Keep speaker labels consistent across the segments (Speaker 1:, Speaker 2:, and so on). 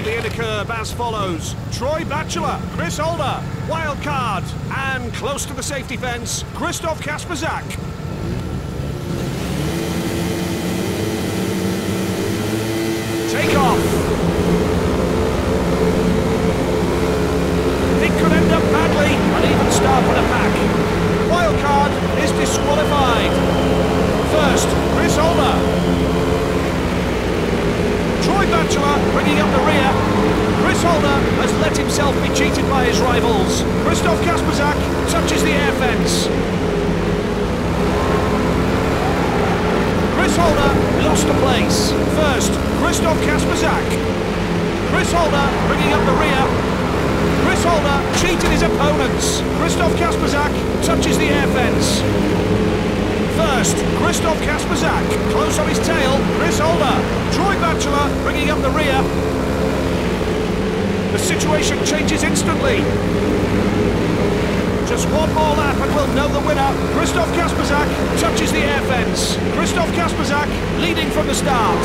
Speaker 1: the inner curve as follows: Troy Batchelor, Chris Holder, wild card, and close to the safety fence, Christoph Kasperzak. Take off. It could end up badly, an even start for the pack. Wild card is disqualified. First, Chris Holder. Troy Batchelor bringing up the rear. Chris Holder has let himself be cheated by his rivals. Christoph Kasperzak touches the air fence. Chris Holder lost a place. First, Christoph Kasperzak. Chris Holder bringing up the rear. Chris Holder cheated his opponents. Christoph Kasperzak touches the air fence. First, Christoph Kasperzak, close on his tail, Chris Holder. Troy Batchelor bringing up the rear. The situation changes instantly. Just one more lap and we'll know the winner. Christoph Kasperzak touches the air fence. Christoph Kasperzak leading from the start.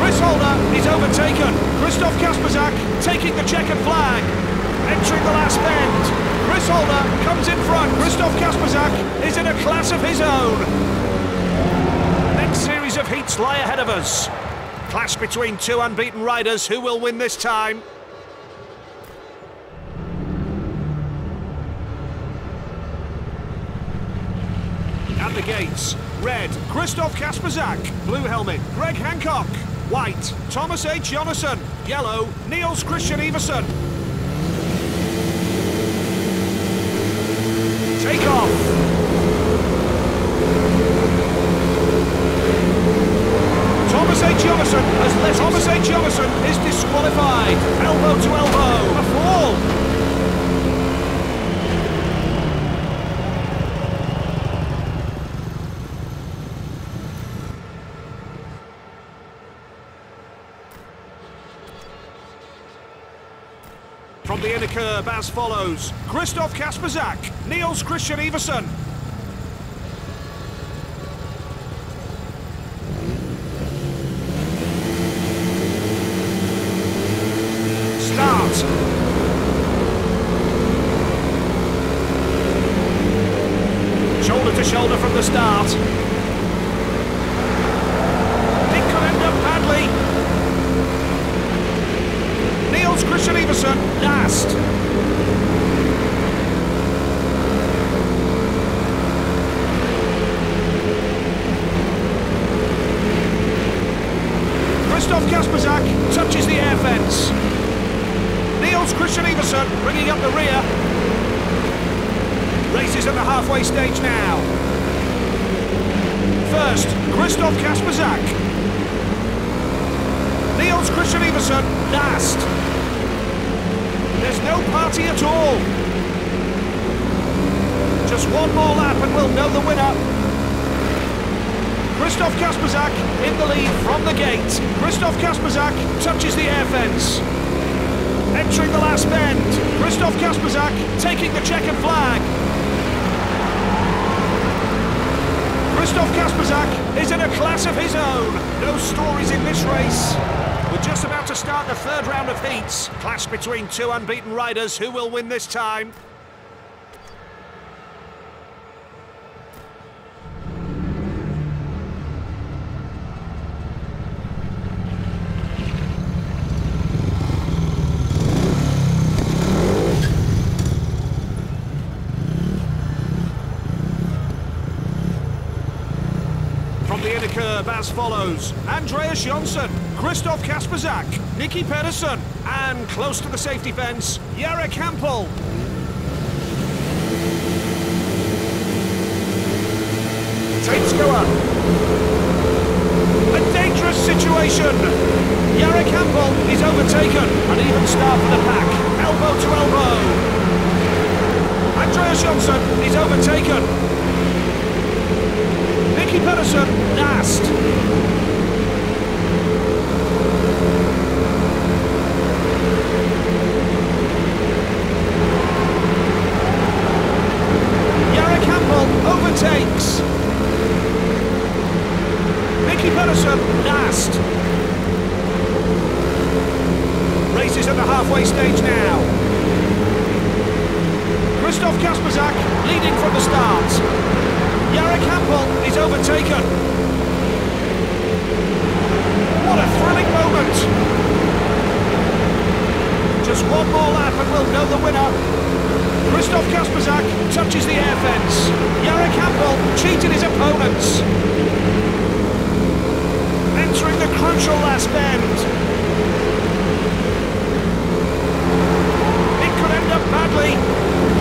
Speaker 1: Chris Holder is overtaken. Christoph Kasperzak taking the checkered flag. Entering the last bend. Chris Holder comes in front. Christoph Kasperzak is in a class of his own. Next series of heats lie ahead of us. Clash between two unbeaten riders. Who will win this time? At the gates, red, Christoph Kasperzak. Blue helmet, Greg Hancock. White, Thomas H. Jonasson. Yellow, Niels Christian Iversen. Take off. Thomas H. Jonasson has let Thomas H. Jonasson is disqualified. Elbow to elbow. A fall. From the inner curve as follows: Christoph Kasperzak, Niels Christian Iversen. Start. Shoulder to shoulder from the start. It could end up badly. Niels Christian Iversen last. Christoph Kasperzak touches the air fence. Niels Christian Iversen bringing up the rear. Race is at the halfway stage now. First, Christoph Kasperzak. Niels Christian Iversen last. There's no party at all. Just one more lap and we'll know the winner. Christoph Kasperzak in the lead from the gate. Christoph Kasperzak touches the air fence. Entering the last bend. Christoph Kasperzak taking the checkered flag. Christoph Kasperzak is in a class of his own. No stories in this race. We're just about to start the third round of heats. Clash between two unbeaten riders. Who will win this time? From the inner curve as follows: Andreas Jonsson, Christoph Kasperzak, Nicky Pedersen, and close to the safety fence, Jarek Hampel. Tapes go up. A dangerous situation. Jarek Hampel is overtaken. An even start for the pack. Elbow to elbow. Andreas Jonsson is overtaken. Nicky Pedersen last. Jarek Hampel overtakes. Nicky Pedersen last. Kasprzak leading from the start. Jarek Hampel is overtaken. What a thrilling moment. Just one more lap and we'll know the winner. Christoph Kasprzak touches the air fence. Jarek Hampel cheated his opponents. Entering the crucial last bend. It could end up badly.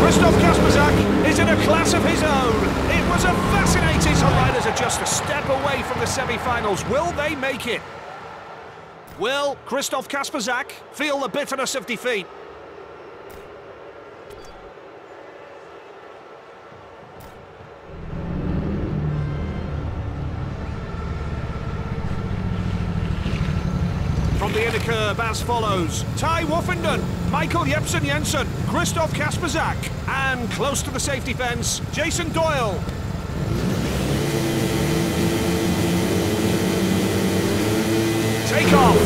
Speaker 1: Christoph Kasprzak is in a class of his own. It was a fascinating... Some riders are just a step away from the semi-finals. Will they make it? Will Christoph Kasprzak feel the bitterness of defeat? From the inner curve as follows: Ty Woffenden, Michael Jepsen-Jensen, Christoph Kasprzak, and close to the safety fence, Jason Doyle. Take off.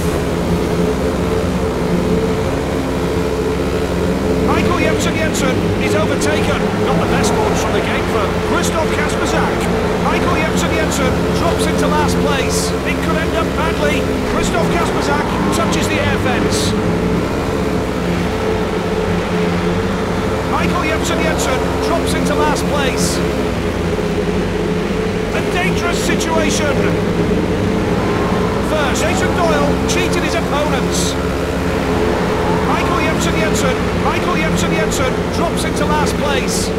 Speaker 1: Michael Jepsen-Jensen is overtaken. Not the best launch from the gate for Christoph Kasprzak. Michael Jepsen-Jensen drops into last place. It could end up badly. Christoph Kasprzak touches the air fence. Michael Jepsen-Jensen drops into last place. A dangerous situation. First, Jason Doyle cheated his opponents. Michael Jepsen-Jensen drops into last place.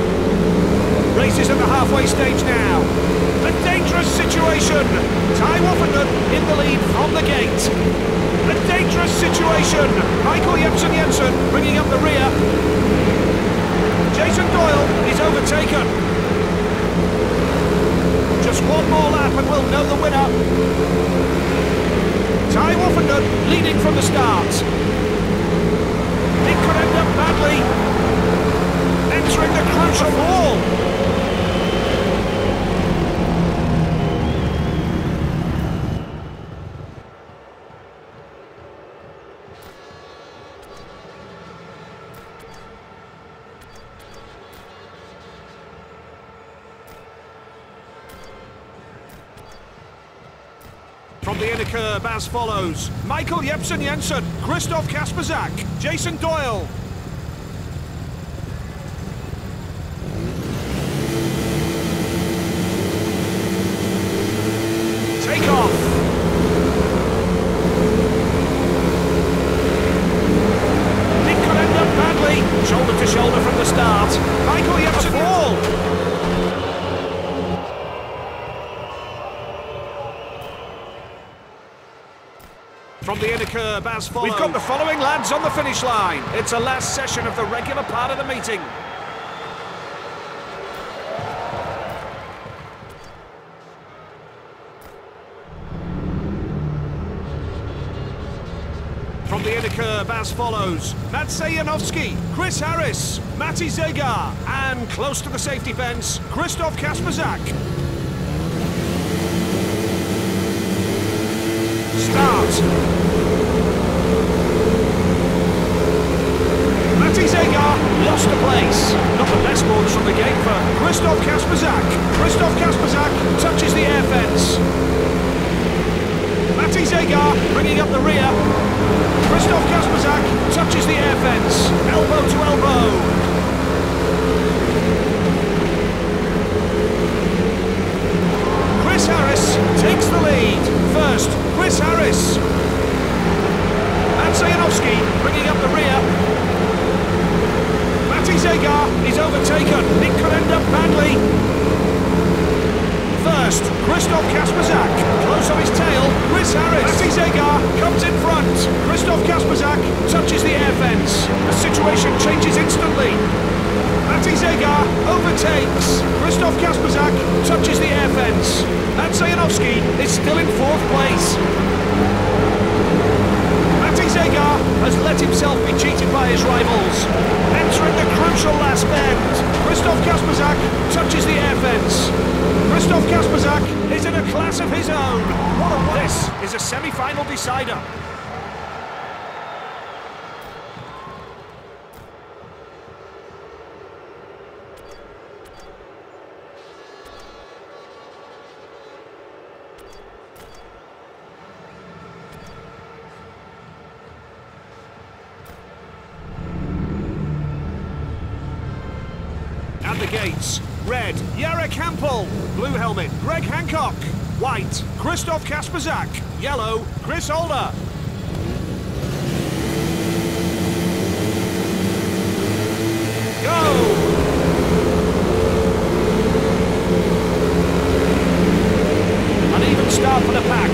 Speaker 1: Race is at the halfway stage now. A dangerous situation. Ty Woffenden in the lead from the gate. A dangerous situation. Michael Jepsen-Jensen bringing up the rear. Jason Doyle is overtaken. Just one more lap and we'll know the winner. Ty Woffenden leading from the start. It could end up badly. Entering the crucial wall. From the inner curve as follows: Michael Jepsen-Jensen, Christoph Kasprzak, Jason Doyle. Take off. It could end up badly. Shoulder to shoulder from the start. Michael Jepsen-Jensen. From the inner curve as follows. We've got the following lads on the finish line. It's the last session of the regular part of the meeting. From the inner curve as follows: Maciej Janowski, Chris Harris, Mati Zegar, and close to the safety fence, Christoph Kasprzak. Start. Mati Zegar lost a place. Not the best launch from the gate for Christoph Kasprzak. Christoph Kasprzak touches the air fence. Mati Zegar bringing up the rear. Christoph Kasprzak touches the air fence. Elbow to elbow. Chris Harris takes the lead. First, Chris Harris. Maciej Janowski bringing up the rear. Mati Zegar is overtaken. It could end up badly. First, Christoph Kasprzak. Close on his tail, Chris Harris. Mati Zegar comes in front. Christoph Kasprzak touches the air fence. The situation changes instantly. Mati Zegar overtakes. Christoph Kasprzak touches the air fence. Maciej Janowski is still in fourth place. Mati Zegar has let himself be cheated by his rivals. Entering the crucial last bend, Christoph Kasprzak touches the air fence. Christoph Kasprzak is in a class of his own. This is a semi-final decider. gates, red, Jarek Hampel. Blue helmet, Greg Hancock. White, Christoph Kasperzak. Yellow, Chris Holder. Go! An even start for the pack.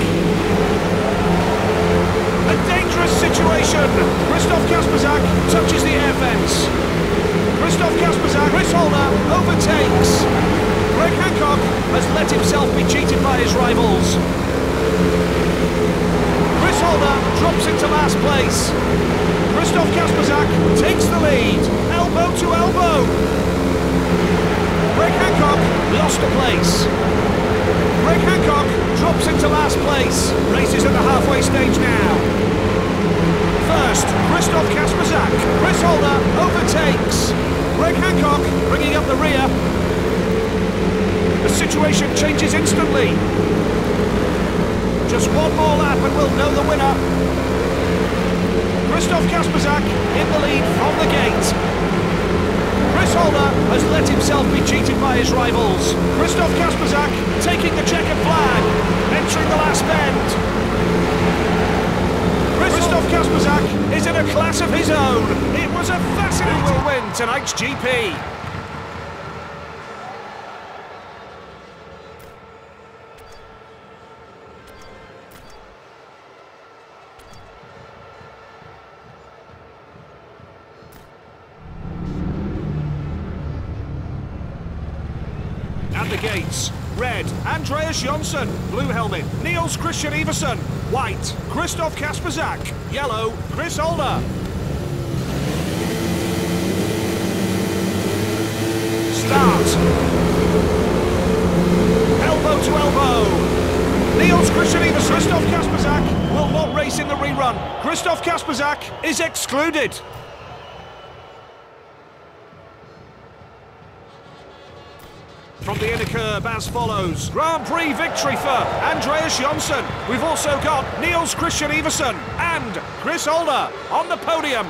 Speaker 1: A dangerous situation. Christoph Kasperzak touches the air fence. Christoph Kasperzak, Chris Holder overtakes. Greg Hancock has let himself be cheated by his rivals. Chris Holder drops into last place. Christoph Kasperzak takes the lead. Elbow to elbow. Greg Hancock lost a place. Greg Hancock drops into last place. Race is at the halfway stage now. First, Christoph Kasperzak. Chris Holder overtakes. Greg Hancock bringing up the rear. The situation changes instantly. Just one more lap and we'll know the winner. Christoph Kasperzak in the lead from the gate. Chris Holder has let himself be cheated by his rivals. Christoph Kasperzak taking the checkered flag, entering the last bend. Christoph Kasperzak is in a class of his own. It was a fascinating... Who will win tonight's GP? At the gates, red, Andreas Jonsson. Blue helmet, Niels Christian Iversen. White, Christoph Kasperzak. Yellow, Chris Holder. Start. Elbow to elbow. Niels Christian Iversen. Christoph Kasperzak will not race in the rerun. Christoph Kasperzak is excluded. From the inner curb as follows. Grand Prix victory for Andreas Jonsson. We've also got Niels Christian Iversen and Chris Holder on the podium.